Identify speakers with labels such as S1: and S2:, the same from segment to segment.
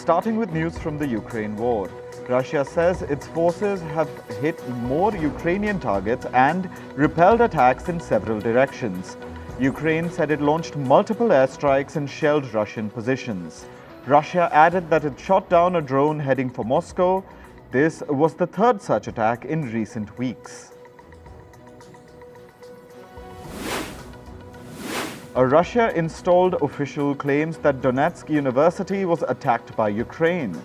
S1: Starting with news from the Ukraine war. Russia says its forces have hit more Ukrainian targets and repelled attacks in several directions. Ukraine said it launched multiple airstrikes and shelled Russian positions. Russia added that it shot down a drone heading for Moscow. This was the third such attack in recent weeks. A Russia-installed official claims that Donetsk University was attacked by Ukraine.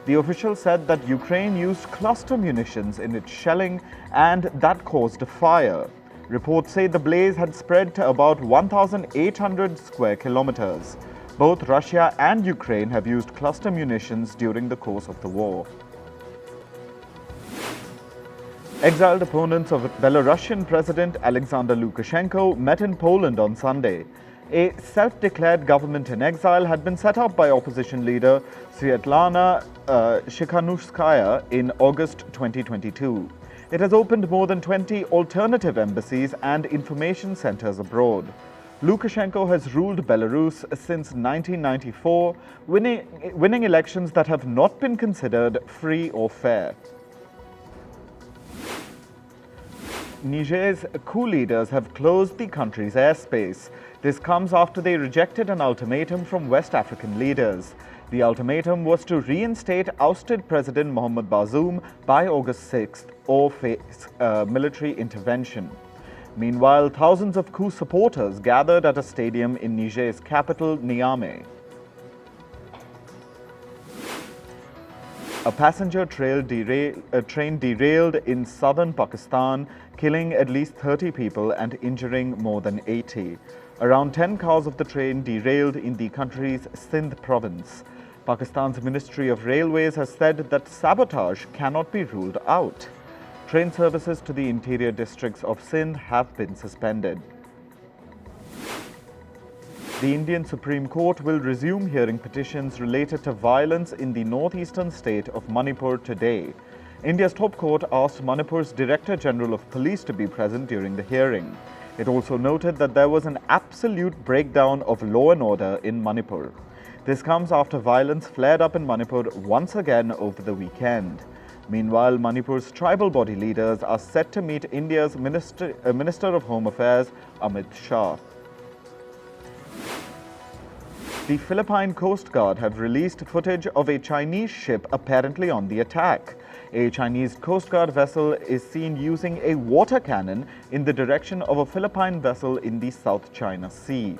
S1: The official said that Ukraine used cluster munitions in its shelling and that caused a fire. Reports say the blaze had spread to about 1,800 square kilometers. Both Russia and Ukraine have used cluster munitions during the course of the war. Exiled opponents of Belarusian President Alexander Lukashenko met in Poland on Sunday. A self-declared government in exile had been set up by opposition leader Sviatlana Tsikhanouskaya in August 2022. It has opened more than 20 alternative embassies and information centers abroad. Lukashenko has ruled Belarus since 1994, winning elections that have not been considered free or fair. Niger's coup leaders have closed the country's airspace. This comes after they rejected an ultimatum from West African leaders. The ultimatum was to reinstate ousted President Mohamed Bazoum by August 6th or face military intervention. Meanwhile, thousands of coup supporters gathered at a stadium in Niger's capital, Niamey. A passenger train derailed in southern Pakistan, killing at least 30 people and injuring more than 80. Around 10 cars of the train derailed in the country's Sindh province. Pakistan's Ministry of Railways has said that sabotage cannot be ruled out. Train services to the interior districts of Sindh have been suspended. The Indian Supreme Court will resume hearing petitions related to violence in the northeastern state of Manipur today. India's top court asked Manipur's Director General of Police to be present during the hearing. It also noted that there was an absolute breakdown of law and order in Manipur. This comes after violence flared up in Manipur once again over the weekend. Meanwhile, Manipur's tribal body leaders are set to meet India's Minister of Home Affairs, Amit Shah. The Philippine Coast Guard have released footage of a Chinese ship apparently on the attack. A Chinese Coast Guard vessel is seen using a water cannon in the direction of a Philippine vessel in the South China Sea.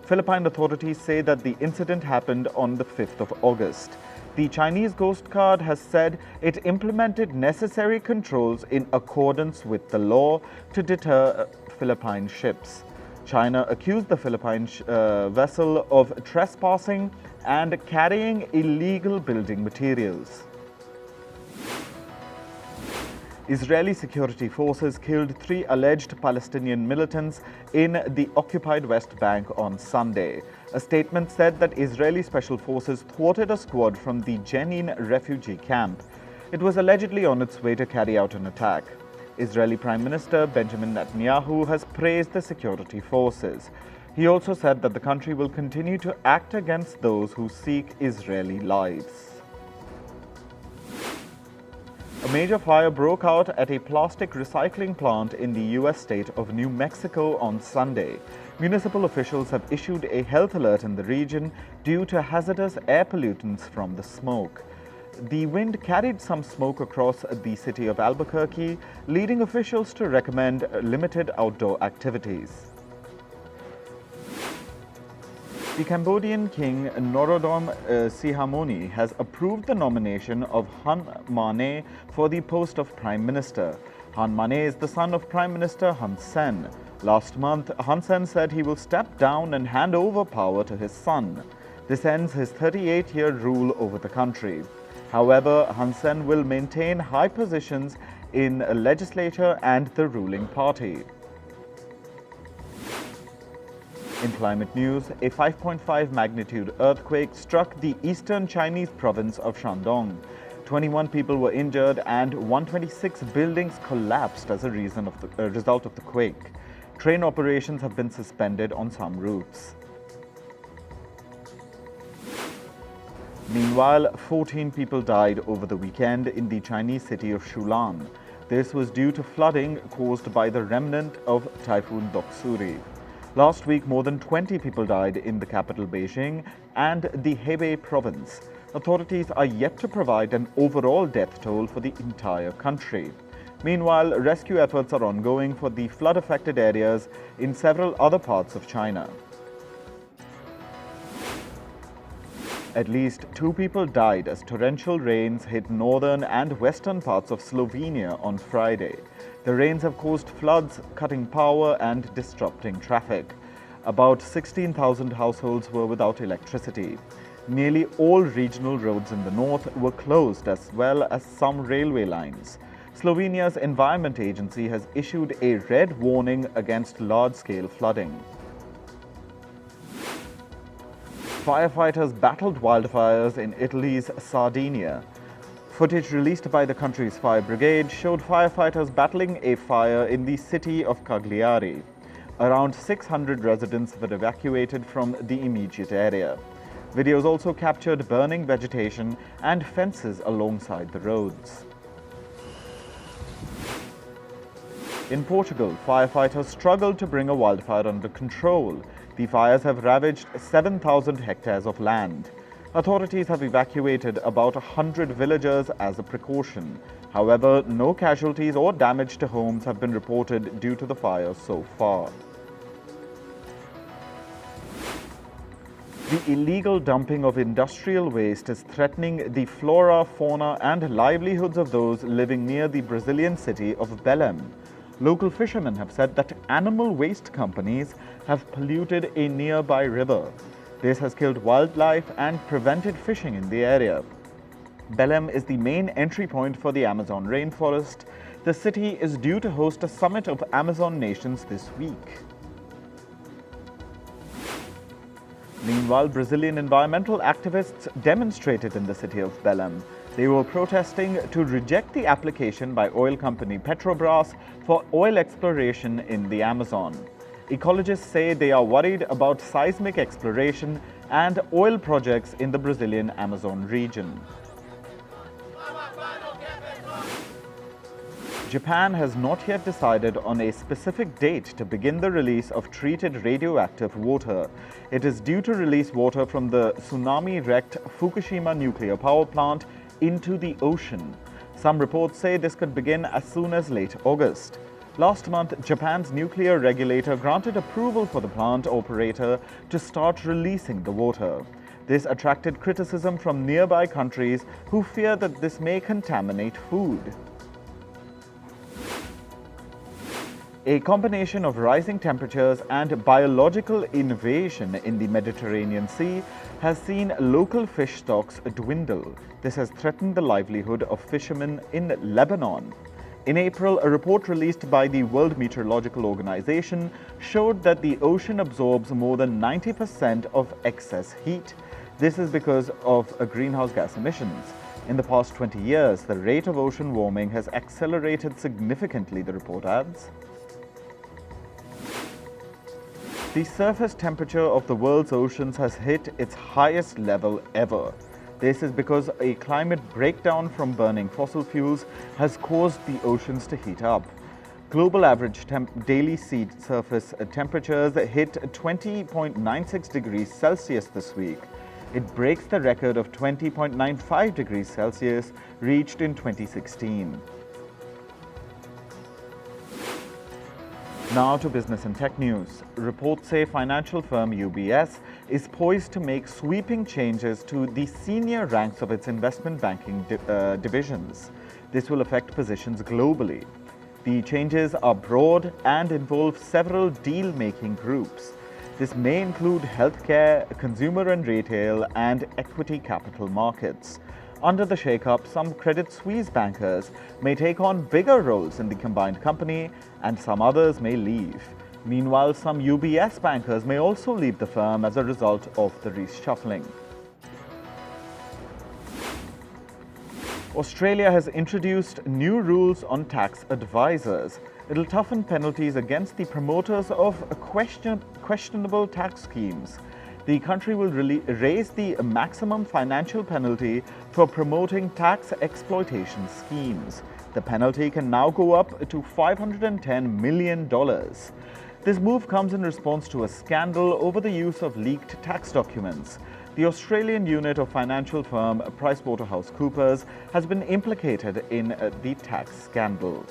S1: Philippine authorities say that the incident happened on the 5th of August. The Chinese Coast Guard has said it implemented necessary controls in accordance with the law to deter Philippine ships. China accused the Philippine vessel of trespassing and carrying illegal building materials. Israeli security forces killed 3 alleged Palestinian militants in the occupied West Bank on Sunday. A statement said that Israeli special forces thwarted a squad from the Jenin refugee camp. It was allegedly on its way to carry out an attack. Israeli Prime Minister Benjamin Netanyahu has praised the security forces. He also said that the country will continue to act against those who seek Israeli lives. A major fire broke out at a plastic recycling plant in the U.S. state of New Mexico on Sunday. Municipal officials have issued a health alert in the region due to hazardous air pollutants from the smoke. The wind carried some smoke across the city of Albuquerque, leading officials to recommend limited outdoor activities. The Cambodian king Norodom Sihamoni has approved the nomination of Hun Manet for the post of Prime Minister. Hun Manet is the son of Prime Minister Hun Sen. Last month, Hun Sen said he will step down and hand over power to his son. This ends his 38-year rule over the country. However, Hun Sen will maintain high positions in the legislature and the ruling party. In climate news, a 5.5 magnitude earthquake struck the eastern Chinese province of Shandong. 21 people were injured and 126 buildings collapsed as a result of the quake. Train operations have been suspended on some routes. Meanwhile, 14 people died over the weekend in the Chinese city of Shulan. This was due to flooding caused by the remnant of Typhoon Doksuri. Last week, more than 20 people died in the capital Beijing and the Hebei province. Authorities are yet to provide an overall death toll for the entire country. Meanwhile, rescue efforts are ongoing for the flood-affected areas in several other parts of China. At least 2 people died as torrential rains hit northern and western parts of Slovenia on Friday. The rains have caused floods, cutting power and disrupting traffic. About 16,000 households were without electricity. Nearly all regional roads in the north were closed, as well as some railway lines. Slovenia's Environment Agency has issued a red warning against large-scale flooding. Firefighters battled wildfires in Italy's Sardinia. Footage released by the country's fire brigade showed firefighters battling a fire in the city of Cagliari. Around 600 residents were evacuated from the immediate area. Videos also captured burning vegetation and fences alongside the roads. In Portugal, firefighters struggled to bring a wildfire under control. The fires have ravaged 7,000 hectares of land. Authorities have evacuated about 100 villagers as a precaution. However, no casualties or damage to homes have been reported due to the fires so far. The illegal dumping of industrial waste is threatening the flora, fauna, and livelihoods of those living near the Brazilian city of Belem. Local fishermen have said that animal waste companies have polluted a nearby river. This has killed wildlife and prevented fishing in the area. Belem is the main entry point for the Amazon rainforest. The city is due to host a summit of Amazon nations this week. Meanwhile, Brazilian environmental activists demonstrated in the city of Belem. They were protesting to reject the application by oil company Petrobras for oil exploration in the Amazon. Ecologists say they are worried about seismic exploration and oil projects in the Brazilian Amazon region. Japan has not yet decided on a specific date to begin the release of treated radioactive water. It is due to release water from the tsunami-wrecked Fukushima nuclear power plant into the ocean. Some reports say this could begin as soon as late August. Last month, Japan's nuclear regulator granted approval for the plant operator to start releasing the water. This attracted criticism from nearby countries who fear that this may contaminate food. A combination of rising temperatures and biological invasion in the Mediterranean Sea has seen local fish stocks dwindle. This has threatened the livelihood of fishermen in Lebanon. In April, a report released by the World Meteorological Organization showed that the ocean absorbs more than 90% of excess heat. This is because of greenhouse gas emissions. In the past 20 years, the rate of ocean warming has accelerated significantly, the report adds. The surface temperature of the world's oceans has hit its highest level ever. This is because a climate breakdown from burning fossil fuels has caused the oceans to heat up. Global average daily sea surface temperatures hit 20.96 degrees Celsius this week. It breaks the record of 20.95 degrees Celsius reached in 2016. Now to business and tech news. Reports say financial firm UBS is poised to make sweeping changes to the senior ranks of its investment banking divisions. This will affect positions globally. The changes are broad and involve several deal-making groups. This may include healthcare, consumer and retail, and equity capital markets. Under the shake-up, some Credit Suisse bankers may take on bigger roles in the combined company, and some others may leave. Meanwhile, some UBS bankers may also leave the firm as a result of the reshuffling. Australia has introduced new rules on tax advisors. It'll toughen penalties against the promoters of questionable tax schemes. The country will raise the maximum financial penalty for promoting tax exploitation schemes. The penalty can now go up to $510 million. This move comes in response to a scandal over the use of leaked tax documents. The Australian unit of financial firm PricewaterhouseCoopers has been implicated in the tax scandal.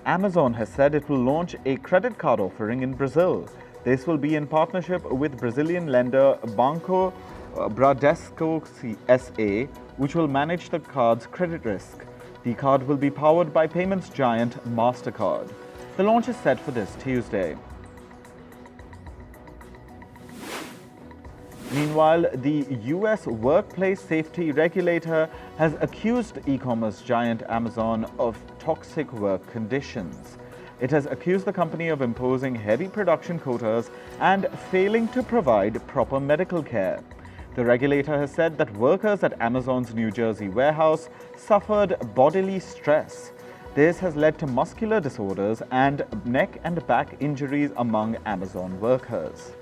S1: Amazon has said it will launch a credit card offering in Brazil. This will be in partnership with Brazilian lender Banco Bradesco SA, which will manage the card's credit risk. The card will be powered by payments giant MasterCard. The launch is set for this Tuesday. Meanwhile, the US workplace safety regulator has accused e-commerce giant Amazon of toxic work conditions. It has accused the company of imposing heavy production quotas and failing to provide proper medical care. The regulator has said that workers at Amazon's New Jersey warehouse suffered bodily stress. This has led to muscular disorders and neck and back injuries among Amazon workers.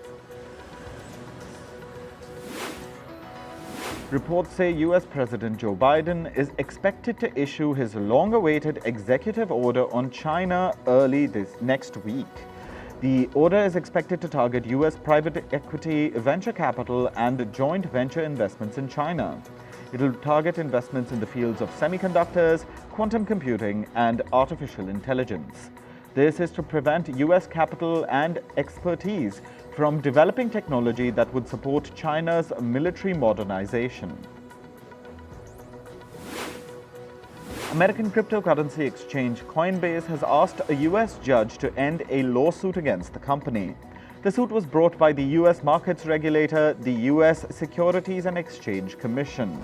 S1: Reports say US President Joe Biden is expected to issue his long-awaited executive order on China early next week. The order is expected to target US private equity, venture capital, and joint venture investments in China. It will target investments in the fields of semiconductors, quantum computing, and artificial intelligence. This is to prevent US capital and expertise from developing technology that would support China's military modernization. American cryptocurrency exchange Coinbase has asked a US judge to end a lawsuit against the company. The suit was brought by the US markets regulator, the US Securities and Exchange Commission.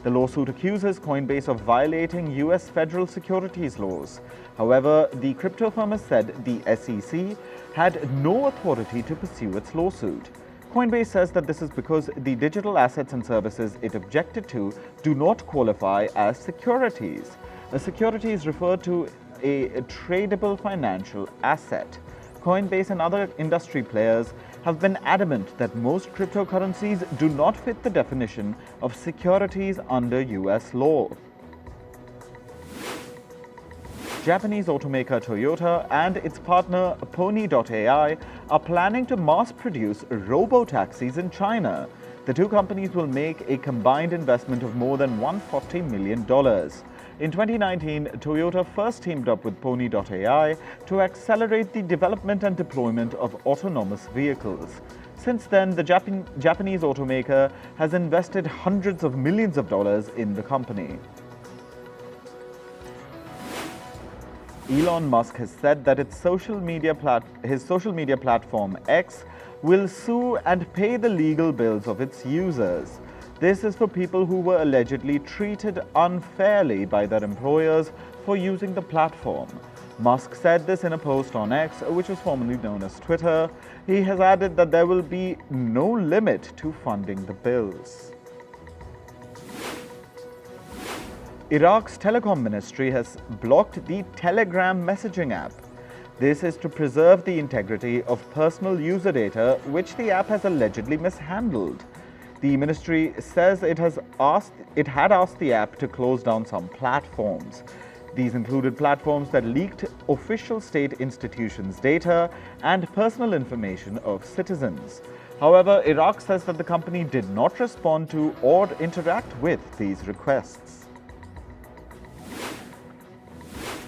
S1: The lawsuit accuses Coinbase of violating US federal securities laws. However, the crypto firm has said the SEC had no authority to pursue its lawsuit. Coinbase says that this is because the digital assets and services it objected to do not qualify as securities. A security is referred to a tradable financial asset. Coinbase and other industry players have been adamant that most cryptocurrencies do not fit the definition of securities under US law. Japanese automaker Toyota and its partner Pony.ai are planning to mass-produce Robo Taxis in China. The two companies will make a combined investment of more than $140 million. In 2019, Toyota first teamed up with Pony.ai to accelerate the development and deployment of autonomous vehicles. Since then, the Japanese automaker has invested hundreds of millions of dollars in the company. Elon Musk has said that his social media platform X will sue and pay the legal bills of its users. This is for people who were allegedly treated unfairly by their employers for using the platform. Musk said this in a post on X, which was formerly known as Twitter. He has added that there will be no limit to funding the bills. Iraq's telecom ministry has blocked the Telegram messaging app. This is to preserve the integrity of personal user data, which the app has allegedly mishandled. The ministry says it had asked the app to close down some platforms. These included platforms that leaked official state institutions' data and personal information of citizens. However, Iraq says that the company did not respond to or interact with these requests.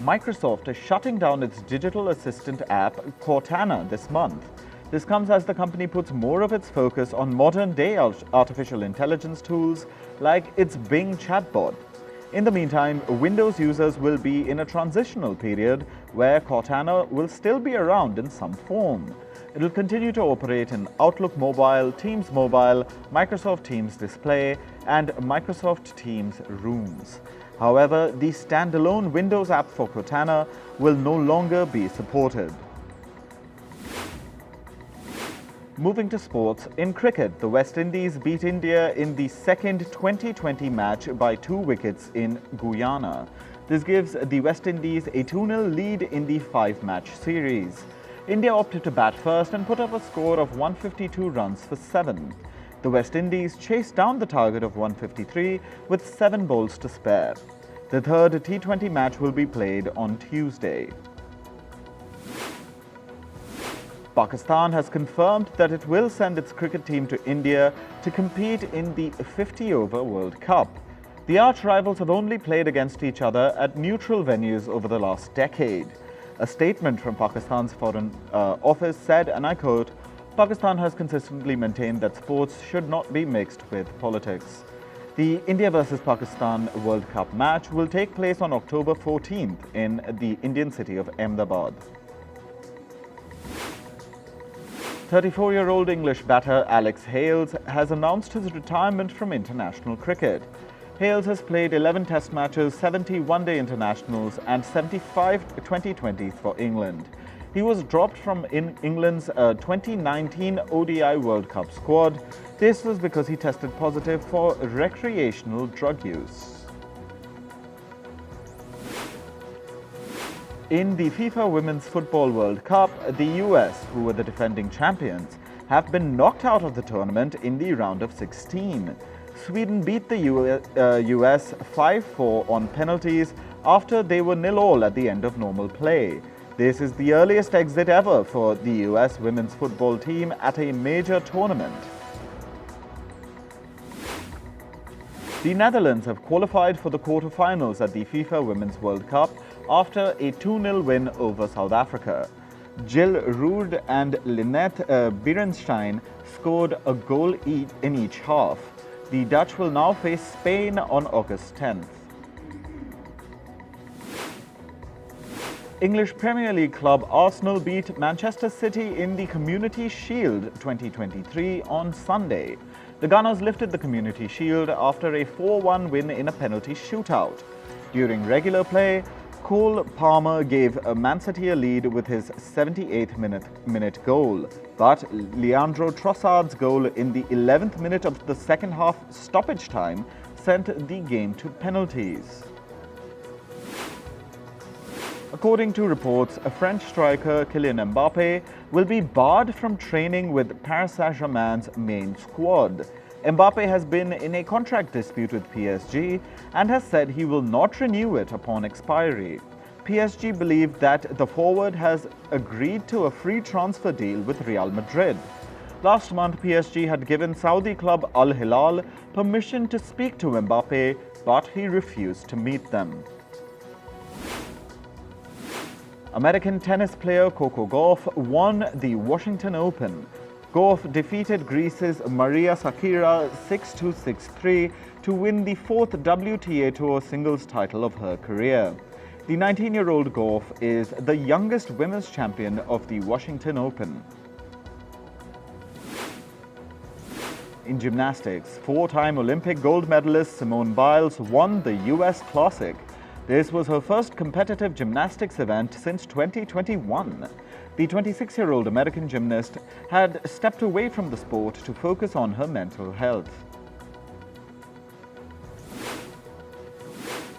S1: Microsoft is shutting down its digital assistant app Cortana this month. This comes as the company puts more of its focus on modern-day artificial intelligence tools like its Bing chatbot. In the meantime, Windows users will be in a transitional period where Cortana will still be around in some form. It will continue to operate in Outlook Mobile, Teams Mobile, Microsoft Teams Display, and Microsoft Teams Rooms. However, the standalone Windows app for Cortana will no longer be supported. Moving to sports, in cricket, the West Indies beat India in the second T20 match by 2 wickets in Guyana. This gives the West Indies a 2-0 lead in the 5-match series. India opted to bat first and put up a score of 152 runs for 7. The West Indies chased down the target of 153 with 7 balls to spare. The third T20 match will be played on Tuesday. Pakistan has confirmed that it will send its cricket team to India to compete in the 50-over World Cup. The arch-rivals have only played against each other at neutral venues over the last decade. A statement from Pakistan's Foreign Office said, and I quote, "Pakistan has consistently maintained that sports should not be mixed with politics." The India vs Pakistan World Cup match will take place on October 14th in the Indian city of Ahmedabad. 34-year-old English batter Alex Hales has announced his retirement from international cricket. Hales has played 11 Test matches, 70 one-day internationals and 75 T20s for England. He was dropped from England's 2019 ODI World Cup squad. This was because he tested positive for recreational drug use. In the FIFA Women's Football World Cup, the US, who were the defending champions, have been knocked out of the tournament in the round of 16. Sweden beat the US 5-4 on penalties after they were 0-0 at the end of normal play. This is the earliest exit ever for the US women's football team at a major tournament. The Netherlands have qualified for the quarter-finals at the FIFA Women's World Cup after a 2-0 win over South Africa. Jill Roord and Lynette Berenstein scored a goal in each half. The Dutch will now face Spain on August 10th. English Premier League club Arsenal beat Manchester City in the Community Shield 2023 on Sunday. The Gunners lifted the Community Shield after a 4-1 win in a penalty shootout. During regular play, Cole Palmer gave Man City a lead with his 78th minute goal, but Leandro Trossard's goal in the 11th minute of the second half stoppage time sent the game to penalties. According to reports, a French striker Kylian Mbappe will be barred from training with Paris Saint-Germain's main squad. Mbappe has been in a contract dispute with PSG and has said he will not renew it upon expiry. PSG believe that the forward has agreed to a free transfer deal with Real Madrid. Last month, PSG had given Saudi club Al Hilal permission to speak to Mbappe, but he refused to meet them. American tennis player Coco Gauff won the Washington Open. Gauff defeated Greece's Maria Sakkari 6-2, 6-3 to win the 4th WTA Tour singles title of her career. The 19-year-old Gauff is the youngest women's champion of the Washington Open. In gymnastics, 4-time Olympic gold medalist Simone Biles won the US Classic. This was her first competitive gymnastics event since 2021. The 26-year-old American gymnast had stepped away from the sport to focus on her mental health.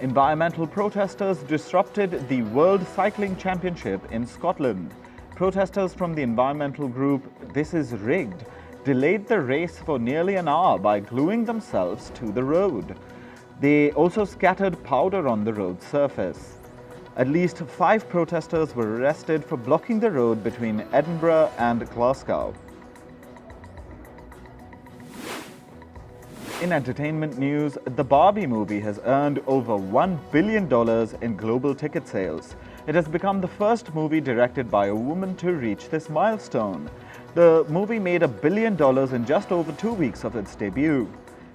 S1: Environmental protesters disrupted the World Cycling Championship in Scotland. Protesters from the environmental group This Is Rigged delayed the race for nearly an hour by gluing themselves to the road. They also scattered powder on the road surface. At least 5 protesters were arrested for blocking the road between Edinburgh and Glasgow. In entertainment news, the Barbie movie has earned over $1 billion in global ticket sales. It has become the first movie directed by a woman to reach this milestone. The movie made $1 billion in just over 2 weeks of its debut.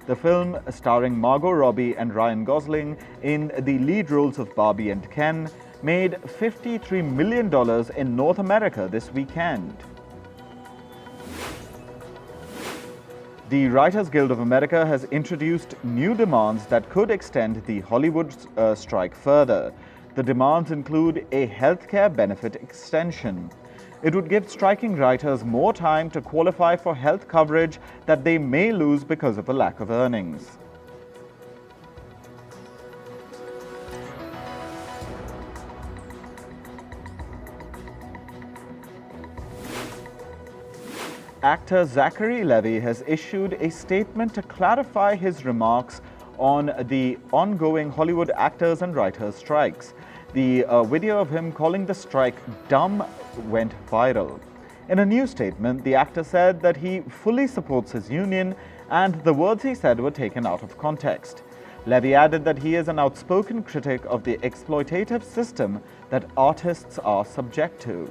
S1: The film, starring Margot Robbie and Ryan Gosling in the lead roles of Barbie and Ken, made $53 million in North America this weekend. The Writers Guild of America has introduced new demands that could extend the Hollywood strike further. The demands include a healthcare benefit extension. It would give striking writers more time to qualify for health coverage that they may lose because of a lack of earnings. Actor Zachary Levy has issued a statement to clarify his remarks on the ongoing Hollywood actors and writers strikes. The video of him calling the strike dumb went viral. In a new statement, the actor said that he fully supports his union and the words he said were taken out of context. Levy added that he is an outspoken critic of the exploitative system that artists are subject to.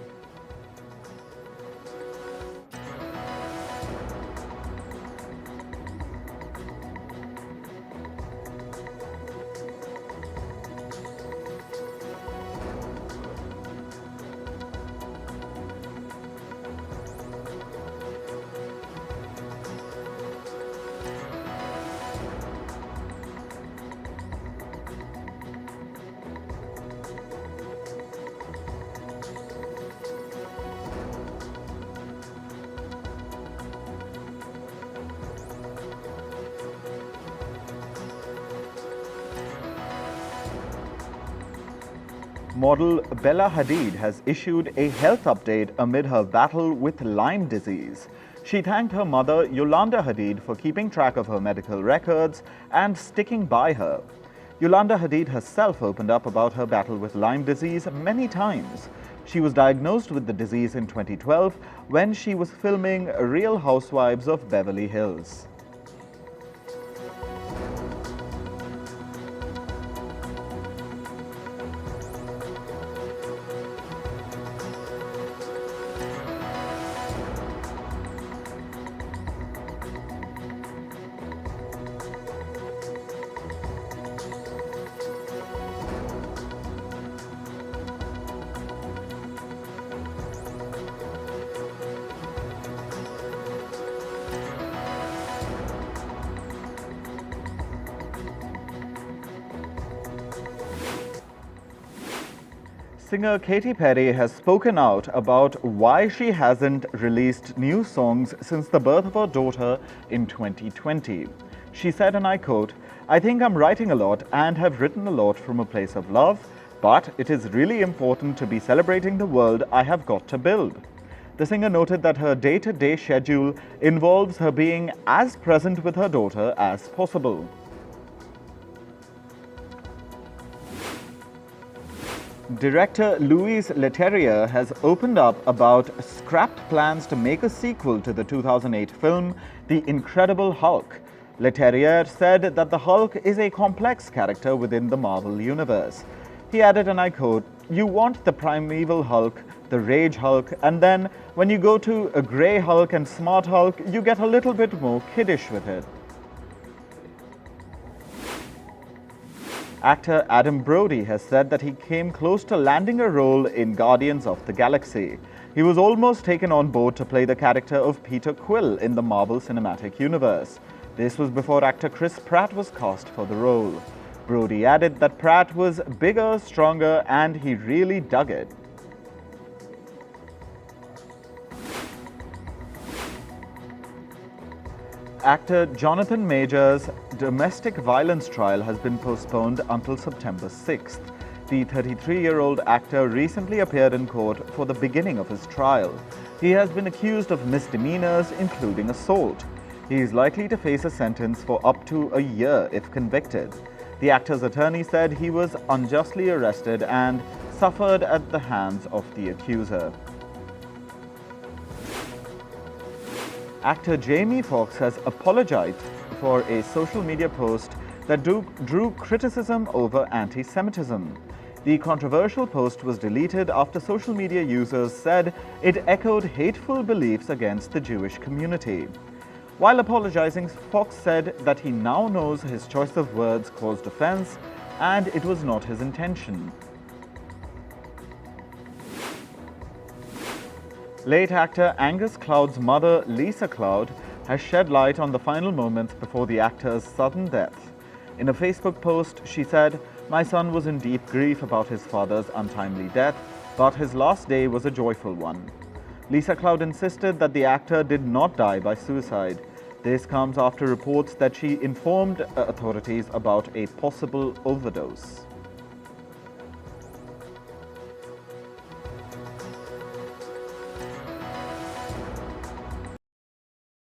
S1: Model Bella Hadid has issued a health update amid her battle with Lyme disease. She thanked her mother, Yolanda Hadid, for keeping track of her medical records and sticking by her. Yolanda Hadid herself opened up about her battle with Lyme disease many times. She was diagnosed with the disease in 2012 when she was filming Real Housewives of Beverly Hills. Singer Katy Perry has spoken out about why she hasn't released new songs since the birth of her daughter in 2020. She said, and I quote, "I think I'm writing a lot and have written a lot from a place of love, but it is really important to be celebrating the world I have got to build." The singer noted that her day-to-day schedule involves her being as present with her daughter as possible. Director Louis Leterrier has opened up about scrapped plans to make a sequel to the 2008 film The Incredible Hulk. Leterrier said that the Hulk is a complex character within the Marvel Universe. He added, and I quote, "You want the primeval Hulk, the Rage Hulk, and then when you go to a Grey Hulk and Smart Hulk, you get a little bit more kiddish with it." Actor Adam Brody has said that he came close to landing a role in Guardians of the Galaxy. He was almost taken on board to play the character of Peter Quill in the Marvel Cinematic Universe. This was before actor Chris Pratt was cast for the role. Brody added that Pratt was bigger, stronger, and he really dug it. Actor Jonathan Major's domestic violence trial has been postponed until September 6th. The 33-year-old actor recently appeared in court for the beginning of his trial. He has been accused of misdemeanors, including assault. He is likely to face a sentence for up to a year if convicted. The actor's attorney said he was unjustly arrested and suffered at the hands of the accuser. Actor Jamie Foxx has apologized for a social media post that drew criticism over anti-Semitism. The controversial post was deleted after social media users said it echoed hateful beliefs against the Jewish community. While apologizing, Foxx said that he now knows his choice of words caused offense and it was not his intention. Late actor Angus Cloud's mother, Lisa Cloud, has shed light on the final moments before the actor's sudden death. In a Facebook post, she said, "My son was in deep grief about his father's untimely death, but his last day was a joyful one." Lisa Cloud insisted that the actor did not die by suicide. This comes after reports that she informed authorities about a possible overdose.